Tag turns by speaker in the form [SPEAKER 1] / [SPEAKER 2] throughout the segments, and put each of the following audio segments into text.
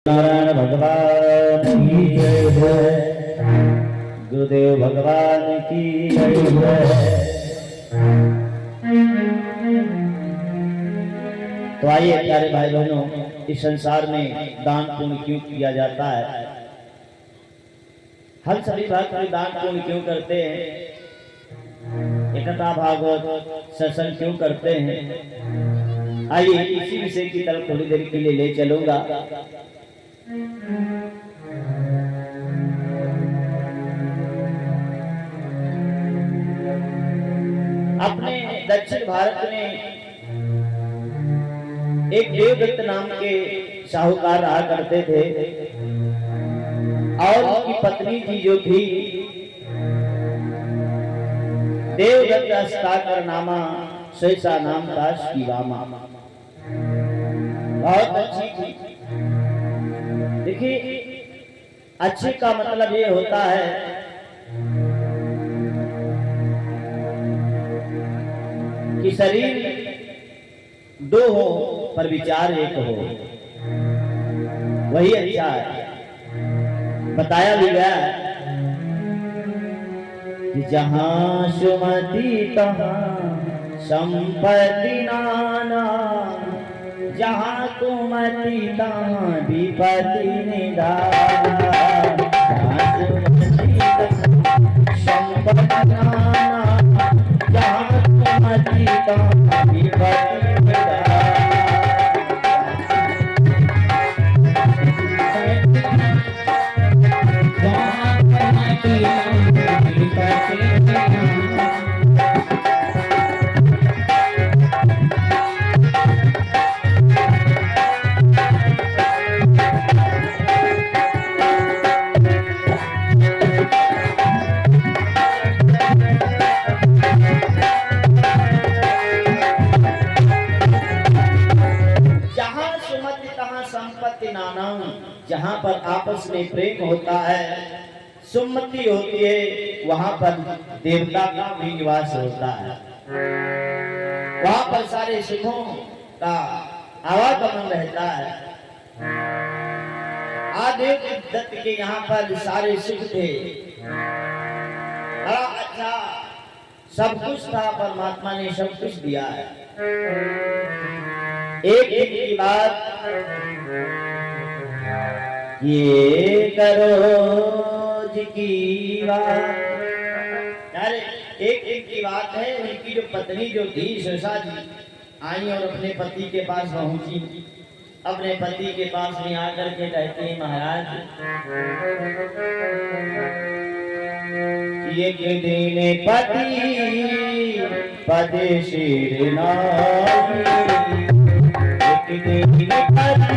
[SPEAKER 1] नारायण भगवान की जय, गुरुदेव भगवान की जय। तो आइए प्यारे भाई बहनों, इस संसार में दान पुण्य क्यों किया जाता है? हम सभी भक्त दान पुण्य क्यों करते हैं? एकता भागवत सत्संग क्यों करते हैं? आइए इसी विषय की तरफ थोड़ी देर के लिए ले चलूंगा। अपने दक्षिण भारत में एक देवदत्त नाम के साहूकार रहा करते थे और उनकी पत्नी थी जो थी देवदत्त हस्ताकर नामा सहसा नाम था शिवामा। बहुत अच्छी थी। देखिए, अच्छे का मतलब ये होता है कि शरीर दो हो पर विचार एक हो, वही अच्छा है। बताया भी गया कि जहां सुमति तहां संपत्ति नाना, जहां कुमति तहां विपत्ति निधान। जहां सुमति तहां संपत्ति नाना, जहां कुमति तहां विपत्ति निधान। जहां पर आपस में प्रेम होता है, सुमति होती है, वहां पर देवता का भी निवास होता है। वहां पर सारे सुखों का आवागमन रहता है। आदेव दत्त के यहाँ पर सारे सुख थे, बड़ा अच्छा सब कुछ था। परमात्मा ने सब कुछ दिया है। एक दिन की बात ये करो जी की बात, अरे एक दिन की बात है। उनकी जो पत्नी जो थी सहसा जी आई और अपने पति के पास पहुंची। अपने पति के पास में आकर के कहते हैं, महाराज एक दिन पति पद सिर नाई, एक दिन पति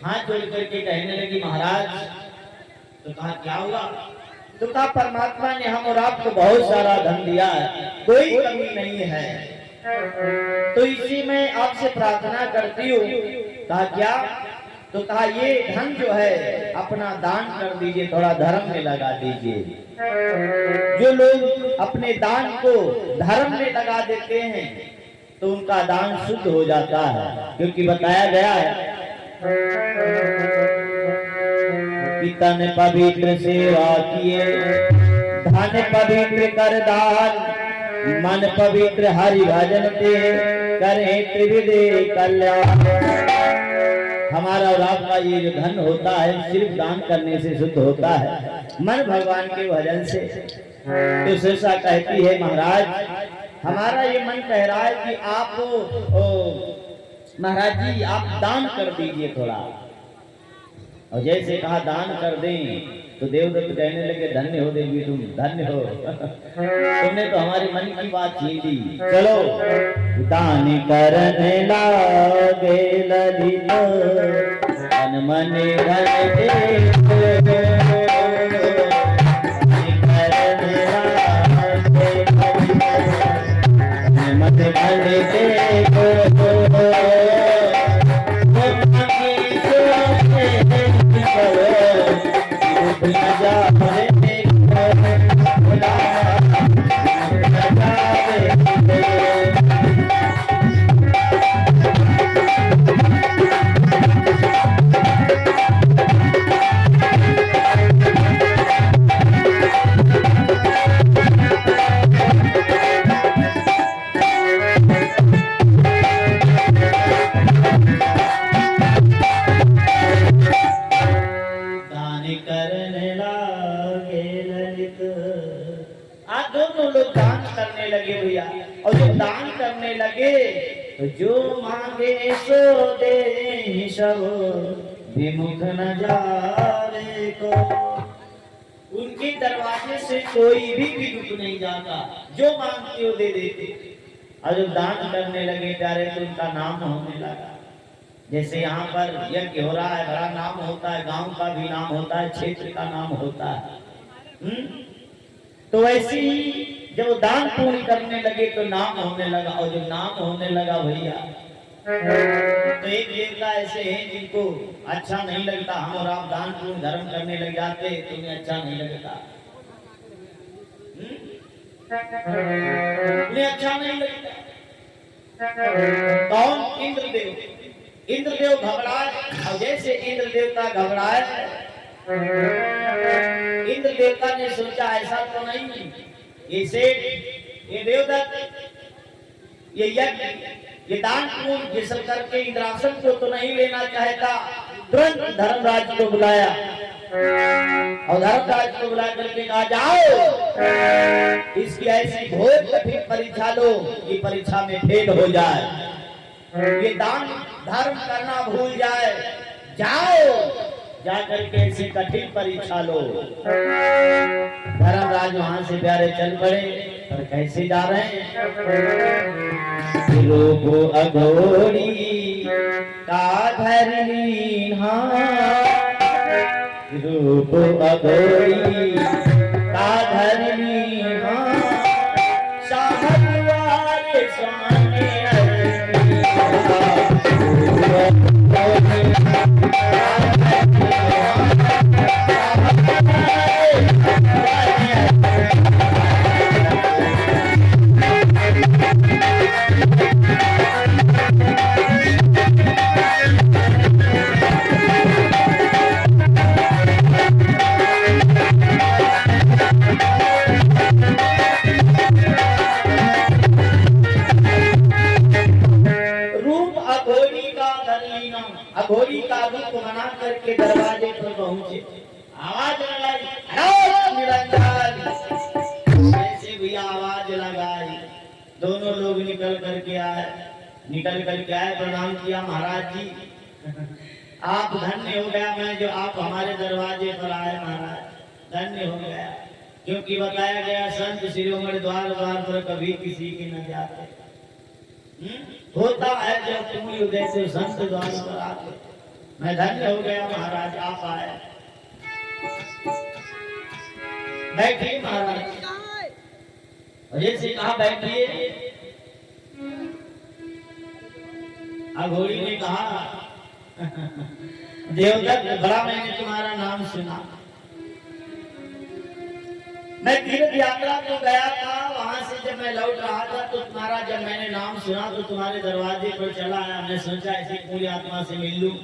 [SPEAKER 1] हाथ जोड़ करके कहने लगी, महाराज। तो कहा क्या हुआ? तो कहा परमात्मा ने हम और आपको बहुत सारा धन दिया है, कोई कमी नहीं है, तो इसी में आपसे प्रार्थना करती हूँ। कहा क्या? तो कहा ये धन जो है अपना दान कर दीजिए, थोड़ा धर्म में लगा दीजिए। जो लोग अपने दान को धर्म में लगा देते हैं तो उनका दान शुद्ध हो जाता है, क्योंकि बताया गया है तन पवित्र सेवा किए, धन पवित्र कर दान, मन पवित्र हरि भजन ते, करे त्रिविधि कल्याण। हमारा और आपका ये जो धन होता है सिर्फ दान करने से शुद्ध होता है, मन भगवान के भजन से। तो सिरसा कहती है महाराज हमारा ये मन कह रहा है कि आप महाराज जी आप दान कर दीजिए थोड़ा। और जैसे कहा दान कर दें तो देवदत्त कहने लगे धन्य हो देवी तुम, धन्य हो तुमने तो हमारे मन की बात छीन ली। चलो दान करने लागे ललित तन मन धन दे और जो दान करने लगे तो जो मांगे सो दे सब विमुख न जाने को। उनके दरवाजे से कोई भी विमुख नहीं जाता, जो मांगते हो दे देते। और जब दान करने लगे प्यारे तो उनका नाम होने लगा। जैसे यहाँ पर यज्ञ हो रहा है, बड़ा नाम होता है, गांव का भी नाम होता है, क्षेत्र का नाम होता है। तो वैसे ही जब दान पूर्ण करने लगे तो नाम होने लगा। और जब नाम होने लगा भैया तो एक देवता ऐसे हैं जिनको अच्छा नहीं लगता, हम और आप दान पूर्ण धर्म करने लग जाते तो उन्हें अच्छा नहीं लगता, उन्हें अच्छा नहीं लगता। कौन? इंद्रदेव। इंद्रदेव घबराए। और जैसे इंद्र देवता घबराए इंद्र देवता ने सोचा ऐसा तो नहीं ये सेठ, ये देवदत्त, ये यज्ञ, ये दान पूर्ण जिसल करके इंद्रासन को तो नहीं लेना चाहता। तुरंत धर्मराज को बुलाया और धर्मराज को बुला करके कहा जाओ इसकी ऐसी घोर कठिन परीक्षा लो कि परीक्षा में फेल हो जाए, ये दान धर्म करना भूल जाए। जाओ जाकर के ऐसी कठिन परीक्षा लो। धर्मराज वहां से प्यारे चल पड़े। पर कैसे जा रहे हैं? रूप अघोरी का धरनी, रूप अघोरी का धरनी, साहब स्वामी अघोरी का रूप बना करके दरवाजे पर पहुंचे। आवाज लगाई निरंजन, ऐसे भी आवाज लगाई। दोनों लोग निकल करके आए, प्रणाम किया। महाराज जी आप धन्य हो गया, मैं जो आप हमारे दरवाजे पर आए महाराज, धन्य हो गया। क्योंकि बताया गया संत शिरोमणि द्वार द्वार पर कभी किसी की न जाते। होता है जब तुम उदय से संत द्वार पर आते। मैं धन्य हो गया महाराज आप आए। बैठिए महाराज। और जैसे कहा बैठिए, अघोरी ने कहा देवदत्त बड़ा मैंने तुम्हारा नाम सुना। मैं तीर्थ यात्रा को गया था, वहां से जब मैं लौट रहा था तो तुम्हारा जब मैंने नाम सुना तो तुम्हारे दरवाजे पर चला आया। मैं सोचा ऐसी पूरी आत्मा से मिल लूं।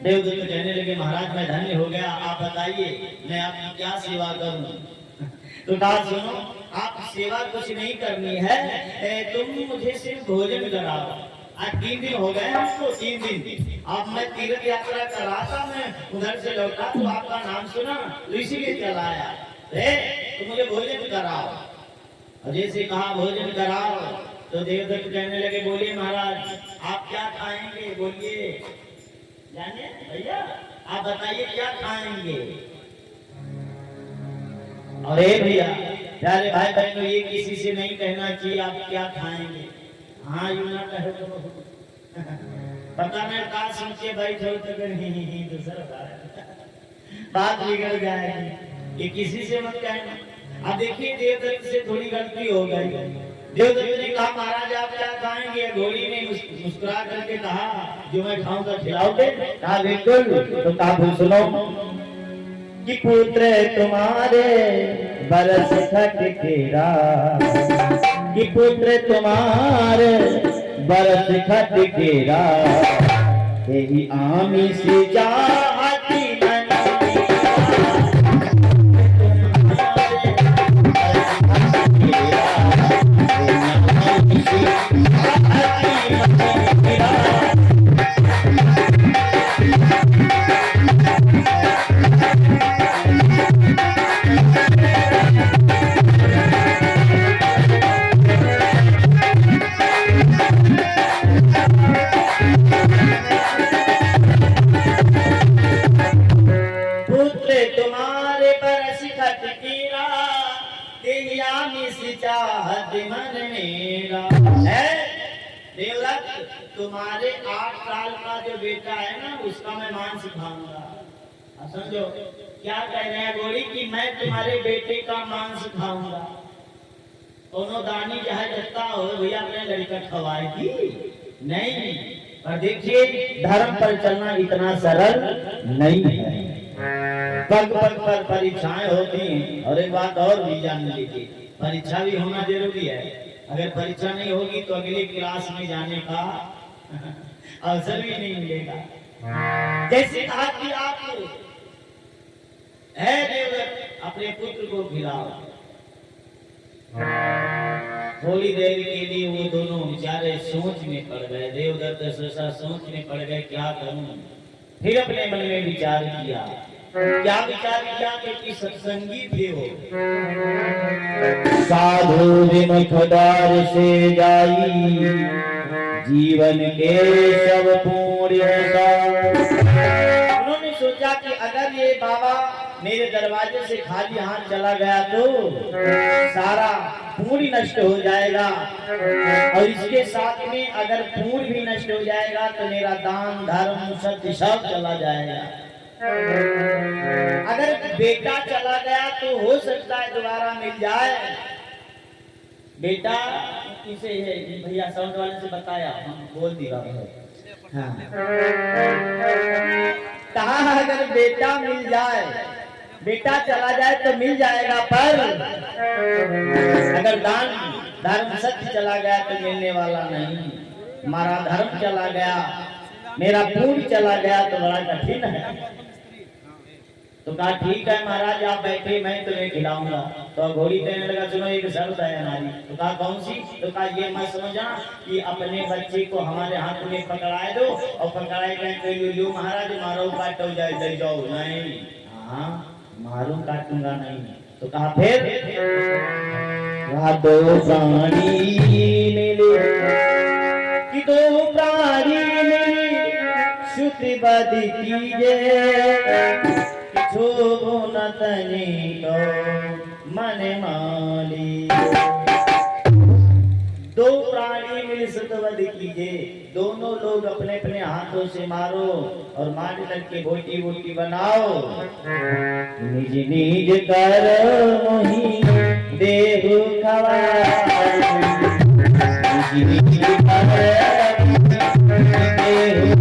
[SPEAKER 1] देवदत्त कहने लगे महाराज मैं धन्य हो गया, आप बताइए मैं आपकी क्या सेवा करूं? तो कहा सुनो आप सेवा कुछ नहीं करनी है, तुम मुझे सिर्फ भोजन कराओ। आज 3 दिन हो गए हमको, 3 दिन। अब मैं तीर्थ यात्रा कर रहा था, मैं उधर से लौटा तो आपका नाम सुना, तो इसीलिए चला आया। तो मुझे भोजन कराओ। और जैसे कहा भोजन कराओ तो देवदत्त कहने लगे, बोलिए महाराज आप क्या खाएंगे, बोलिए। जाने भैया आप बताइए क्या खाएंगे। अरे भैया प्यारे भाई बहनों, ये किसी से नहीं कहना चाहिए आप क्या खाएंगे। हाँ यूं ना कहो तो पता नहीं का सोचे बैठो तो दूसरा बात बिगड़ जाएगी। ये किसी से मत कहना। अब देखिए देवदत्त से थोड़ी गलती हो गई। देवदत्त ने कहा महाराज आप क्या खाएंगे। घोड़ी ने मुस्कुरा करके कहा जो मैं खाऊंगा खिलाओगे। कहा बिल्कुल। तो कहा सुनो कि पुत्र तुम्हारे बरस खटकेरा, कि पुत्र तुम्हारे बरस खटकेरा, यही आमिष जाति तुम्हारे 8 साल का जो बेटा है ना उसका मैं मांस खाऊंगा। समझो क्या कह रहे हैं गोरी कि मैं तुम्हारे बेटे का मांस खाऊंगा। दोनों दानी जहाँ जगता हो भैया अपने लड़का खवाएगी नहीं। पर देखिए धर्म पर चलना इतना सरल नहीं है। पग पग पर परीक्षाएं होती हैं। और एक बात और भी जान लीजिए, परीक्षा भी होना जरूरी है। अगर परीक्षा नहीं होगी तो अगली क्लास में जाने का अवसर भी नहीं मिलेगा। जैसे कहा कि आप है देवदत्त अपने पुत्र को खिलाओ। थोड़ी देर के लिए वो दोनों बेचारे सोच में पड़ गए। देवदत्त सोच में पड़ गए क्या करूं। फिर अपने मन में विचार किया। क्या विचार किया कि सत्संगी थे हो। साधु विमुख द्वार से जाई, जीवन के सब पूर्ण। उन्होंने सोचा कि अगर ये बाबा मेरे दरवाजे से खाली हाथ चला गया तो सारा पूरी नष्ट हो जाएगा। और इसके साथ में अगर पूर्ण भी नष्ट हो जाएगा तो मेरा दान धर्म सत्य सब चला जाएगा। अगर बेटा चला गया तो हो सकता है दोबारा मिल जाए। बेटा किसे है भैया साउंड वाले से बताया, हम बोल दिया। हाँ। कहा अगर बेटा मिल जाए, बेटा चला जाए तो मिल जाएगा, पर अगर दान धर्म सत्य चला गया तो मिलने वाला नहीं। हमारा धर्म चला गया, मेरा पूर्ण चला गया तो बड़ा कठिन है। तो कहा ठीक है महाराज आप बैठे मैं तुम्हें खिलाऊंगा। तो घोड़ी कहने लगा सुनो एक शर्त है हमारी। तो कहा कौन सी। तो कहा ये मत समझना कि अपने बच्चे को हमारे हाथ में पकड़ाए दो और पकड़ाए गए जो महाराज मारो काटो जाए ले जाओ। नहीं हाँ मारू काटूंगा नहीं। तो कहा फिर दो प्राणी मिले कि दो प्राणी मिले श्रुति बद कीजिए, न तनी तो मन माली। दो प्राणी मिल सतवद कीजिए, दोनों लोग अपने अपने हाथों से मारो और मार करके बोटी बोटी बनाओ। निज निज कर मोही देहु खवाए, निज निज कर देहु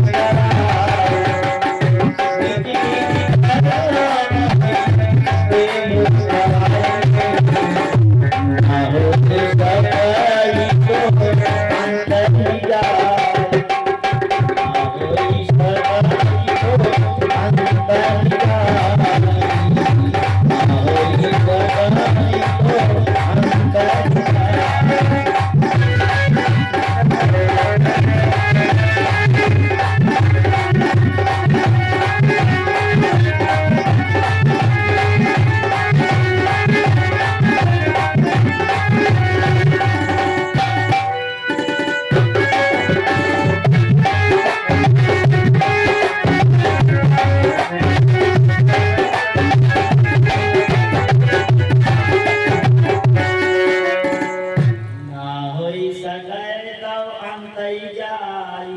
[SPEAKER 1] सके तो अंतई जाई।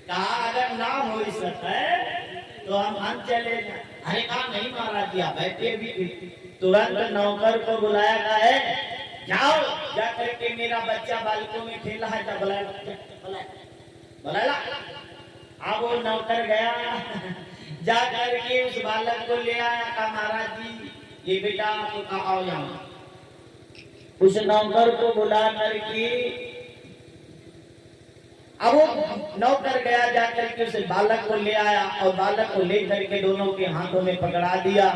[SPEAKER 1] कहा अगर ना हो सके तो हम अंत चले जाए। अरे कहा नहीं महाराज जी, बैठे भी। तुरंत नौकर को बुलाया गया है, जाओ जा करके मेरा बच्चा बालकों में खेल रहा है, तो बुलाया। अब वो नौकर गया, जा करके उस बालक को ले आया। कहा महाराज जी ये बेटा तो कहा आओ यहाँ। उस नौकर को बुला करके अब वो नौकर गया, जाकर के उस बालक को ले आया और बालक को ले करके दोनों के हाथों में पकड़ा दिया।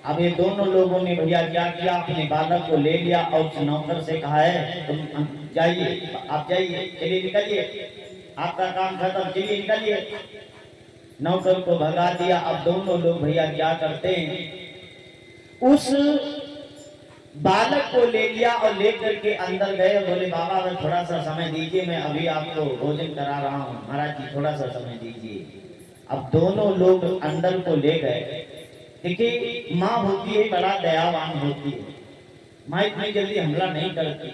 [SPEAKER 1] अब ये दोनों लोगों ने भैया क्या किया, अपने बालक को ले लिया और उस नौकर से कहा है तुम जाइए, आप जाइए, चलिए निकलिए, आपका काम खत्म, चलिए निकलिए। नौकर को भगा दिया। अब दोनों लोग भैया क्या करते हैं, उस बालक को ले लिया और लेकर के अंदर गए। बोले बाबा मैं थोड़ा सा समय दीजिए, मैं अभी आपको भोजन करा रहा हूँ, महाराज जी थोड़ा सा समय दीजिए। अब दोनों लोग अंदर को ले गए। देखिए माँ होती है बड़ा दयावान होती है, माँ इतनी जल्दी हमला नहीं करती।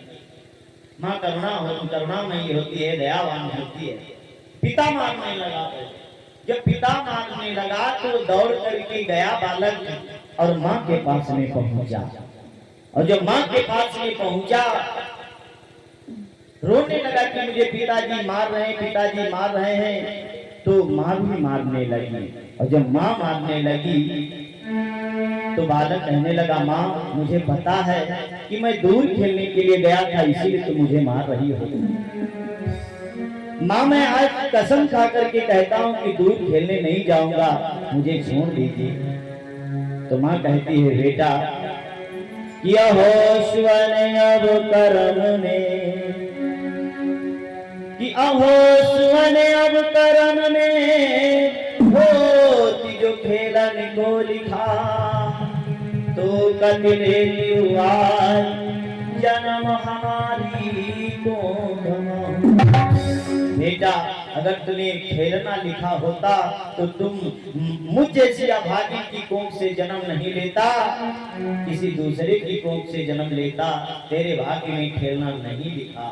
[SPEAKER 1] माँ करुणामयी होती है, दयावान होती है। पिता मारने लगा, जब पिता मारने लगा तो दौड़ करके गया बालक और माँ के पास में पहुंचा। और जब माँ के पास में पहुंचा रोने लगा कि मुझे पिताजी मार रहे हैं, तो माँ भी मारने लगी। और जब माँ मारने लगी तो बालक कहने लगा माँ मुझे पता है कि मैं दूर खेलने के लिए गया था, इसीलिए तो मुझे मार रही हो। माँ मैं आज कसम खा करके कहता हूँ कि दूर खेलने नहीं जाऊंगा, मुझे छोड़ दीजिए। तो माँ कहती है बेटा किया हो शिवन अब कर्म ने, कि अहो शिवन अब कर्म में होती जो खेलन को लिखा, तो कतिले हुआ जन्म हमारी को। बेटा अगर तुम्हें खेलना लिखा होता तो तुम मुझ जैसी अभागी की कोख से जन्म नहीं लेता, किसी दूसरे की कोख से जन्म लेता। तेरे भाग्य में खेलना नहीं लिखा।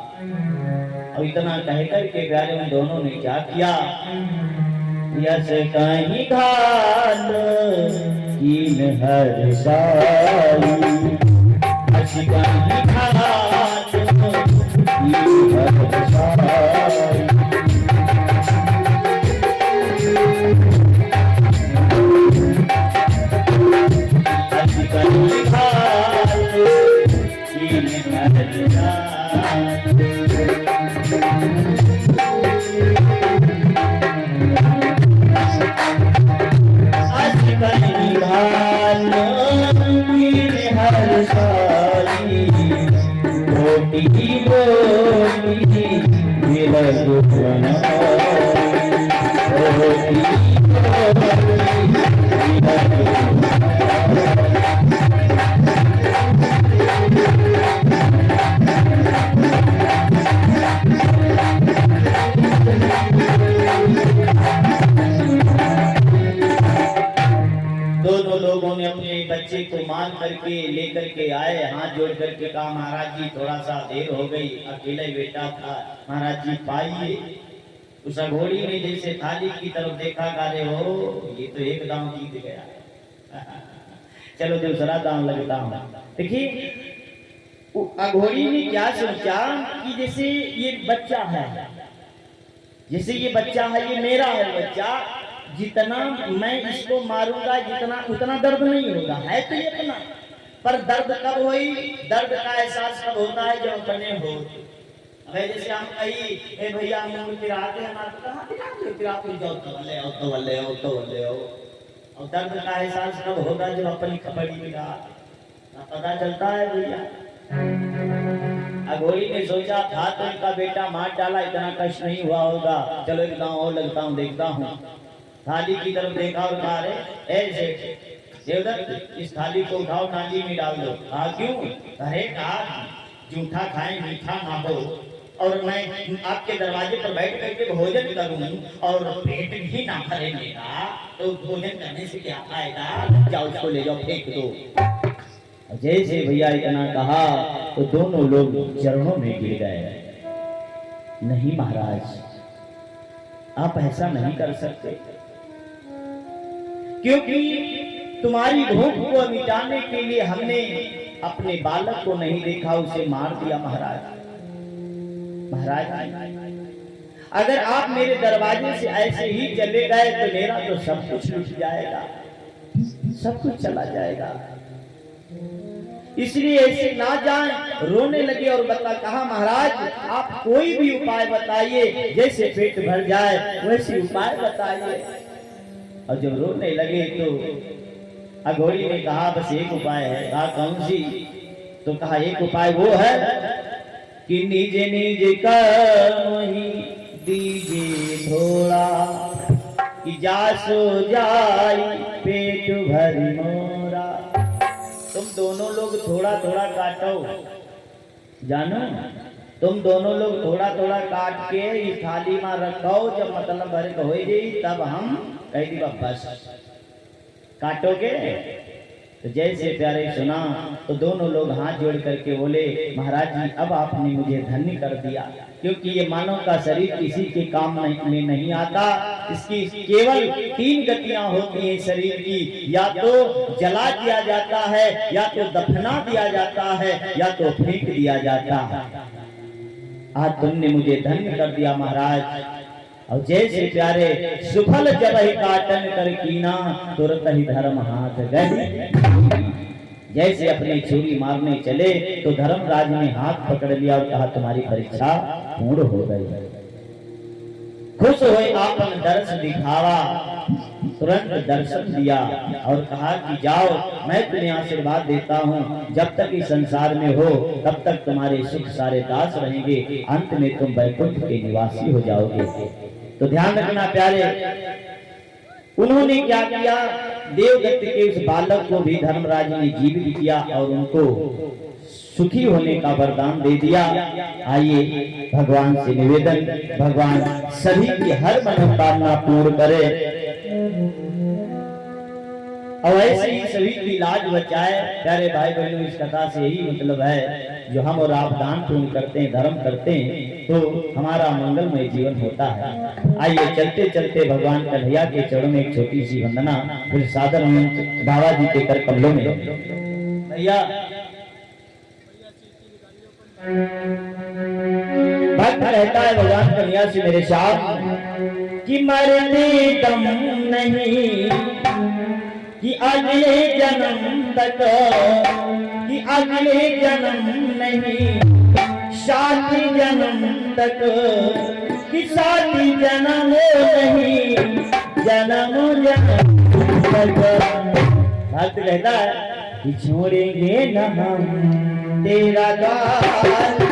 [SPEAKER 1] और इतना कहकर के प्यारे उन दोनों ने क्या किया, यस कहीं घाट कीन हर साई, यस कहीं घाट कीन हर साई। बच्चे को मान करके लेकर के आए, हाथ जोड़ करके कहा महाराज जी थोड़ा सा देर हो गई, अकेला ही बेटा था, महाराज जी पाइए। उस अघोड़ी ने जैसे थाली की तरफ देखा, अरे हो ये तो एक दांव जीत गया चलो दूसरा दांव लगता हूँ। देखिए अघोड़ी ने क्या सोचा कि जैसे ये बच्चा है, ये मेरा है बच्चा, जितना मैं इसको मारूंगा जितना उतना दर्द नहीं होगा, है तो ये अपना। पर दर्द कब होई, दर्द का एहसास कब होता है जब अपने हो। जैसे हम कही ए भैया हम पिराते हैं, और दर्द का एहसास कब होगा जब अपनी खपड़ी मिला, पता चलता है भैया। अघोरी ने सोचा था तो इनका बेटा मार डाला, इतना कष्ट नहीं हुआ होगा, चलो एक गाँव और लगता हूँ देखता हूँ। थाली की तरफ देखा और कहा ऐसे देवदत्त इस थाली को उठाओ नाली में डाल दो। क्यों? अरे कहा जूठा खाए मीठा ना हो, और मैं आपके दरवाजे पर बैठ करके भोजन करूं और पेट भी ना भरे मेरा, तो भोजन करने से क्या फायदा, जाओ उसको ले जाओ फेंक दो। जैसे भैया इतना कहा तो दोनों लोग चरणों में गिर गए। नहीं महाराज, आप ऐसा नहीं कर सकते, क्योंकि तुम्हारी भूख को मिटाने के लिए हमने अपने बालक को नहीं देखा, उसे मार दिया। महाराज अगर आप मेरे दरवाजे से ऐसे ही चले गए तो मेरा तो सब कुछ लुट जाएगा, सब कुछ चला जाएगा। इसलिए ऐसे ना जाएं। रोने लगे और कहा महाराज आप कोई भी उपाय बताइए, जैसे पेट भर जाए वैसे उपाय बताइए। और जब रोने लगे तो अघोरी ने कहा बस एक उपाय है। कहा कौन सी? तो कहा एक उपाय वो है कि निज निज कर्म ही दीजिए थोड़ा, कि जासो जाई पेट भरी मोरा। तुम दोनों लोग थोड़ा थोड़ा काटो, जानो तुम दोनों लोग थोड़ा थोड़ा काट के इस थाली में रखो, जब मतलब भरे हो जाई तब हम कह दी बस काटोगे। तो जैसे प्यारे सुना तो दोनों लोग हाथ जोड़ करके बोले महाराज जी अब आपने मुझे धन्य कर दिया, क्योंकि ये मानव का शरीर किसी के काम में नहीं आता। इसकी केवल 3 गतियां होती हैं शरीर की, या तो जला दिया जाता है, या तो दफना दिया जाता है, या तो फेंक दिया जाता है। आज तुमने मुझे धन्य कर दिया महाराज। और जैसे प्यारे सुफल जब ही काटन कर कीना, तुरंत ही धर्म हाथ गए। जैसे अपने छुरी मारने चले तो धर्मराज ने हाथ पकड़ लिया और कहा तुम्हारी परीक्षा पूर्ण हो गई। खुश हुए आपन दर्श दिखावा, तुरंत दर्शन दिया और कहा कि जाओ मैं तुम्हें आशीर्वाद देता हूँ, जब तक इस संसार में हो तब तक तुम्हारे सुख सारे दास रहेंगे, अंत में तुम वैकुंठ के निवासी हो जाओगे। तो ध्यान रखना प्यारे, उन्होंने क्या किया, देवदत्त के उस बालक को भी धर्मराज ने जीवित किया और उनको सुखी होने का वरदान दे दिया। आइए भगवान से निवेदन, भगवान सभी की हर मनोकामना पूर्ण करे और ऐसे ही सभी की लाज बचाए। प्यारे भाई बहनों, इस कथा से यही मतलब है, जो हम और आप दान पुण्य करते हैं, धर्म करते हैं, तो हमारा मंगलमय जीवन होता है। आइए चलते चलते भगवान कन्हैया के चरणों में एक छोटी सी वंदना, फिर सादर बाबा जी के कर कमलों में। भैया भक्त रहता है भगवान कन्हैया से मेरे साथ कि मरने दम नहीं, कि अगले जन्म तक, कि अगले जन्म नहीं, 7 जन्म तक, कि 7 जन्म नहीं, जन्म जन्म तक। भक्त कहता है कि छोड़ेंगे न हम तेरा द्वार,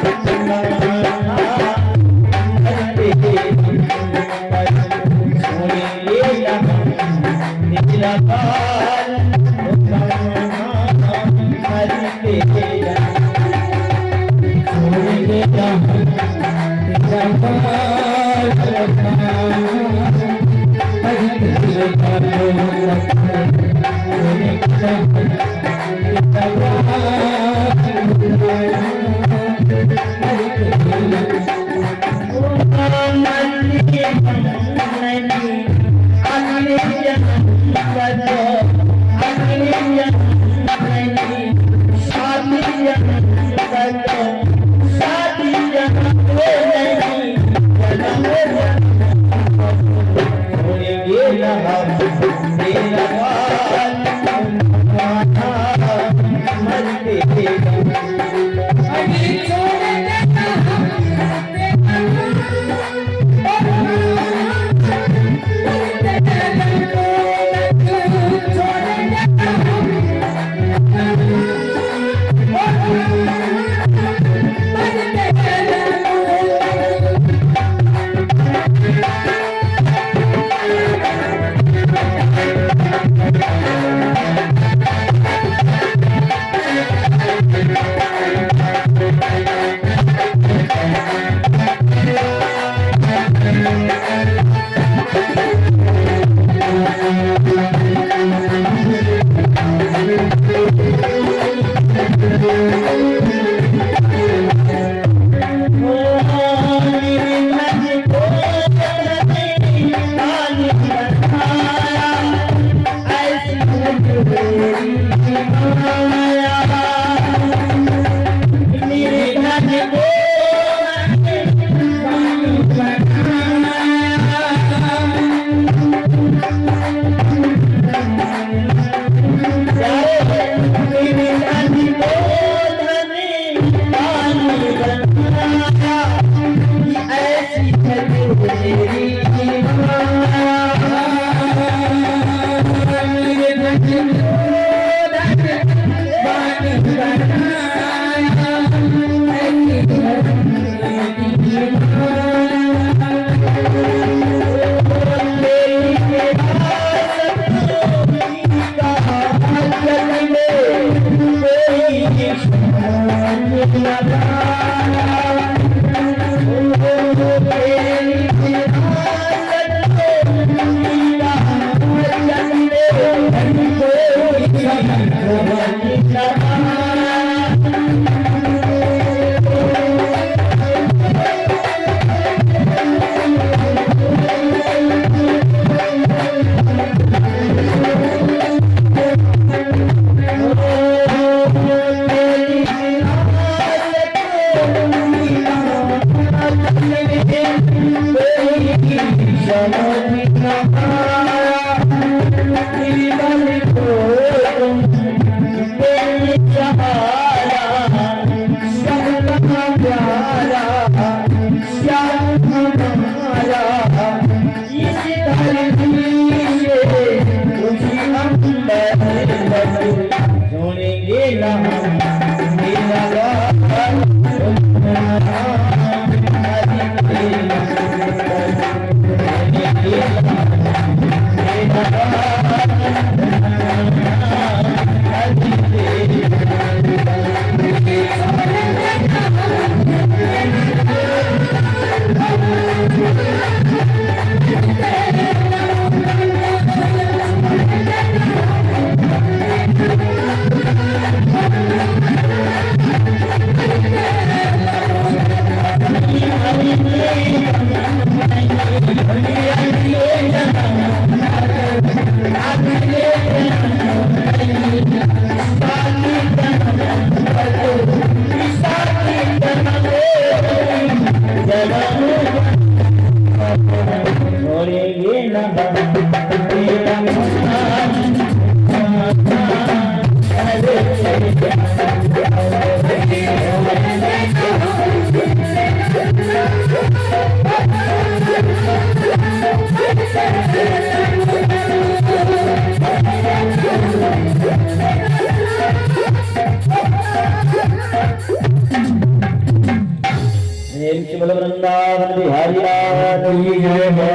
[SPEAKER 1] वृंदावन बिहारी लाल की जय है।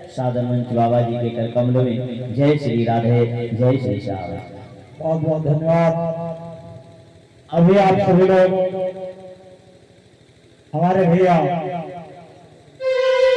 [SPEAKER 1] साधन मंच बाबा जी के कर कमलों में जय श्री राधे जय श्री श्याम।
[SPEAKER 2] बहुत बहुत धन्यवाद। अभी आप सभी लोग हमारे भैया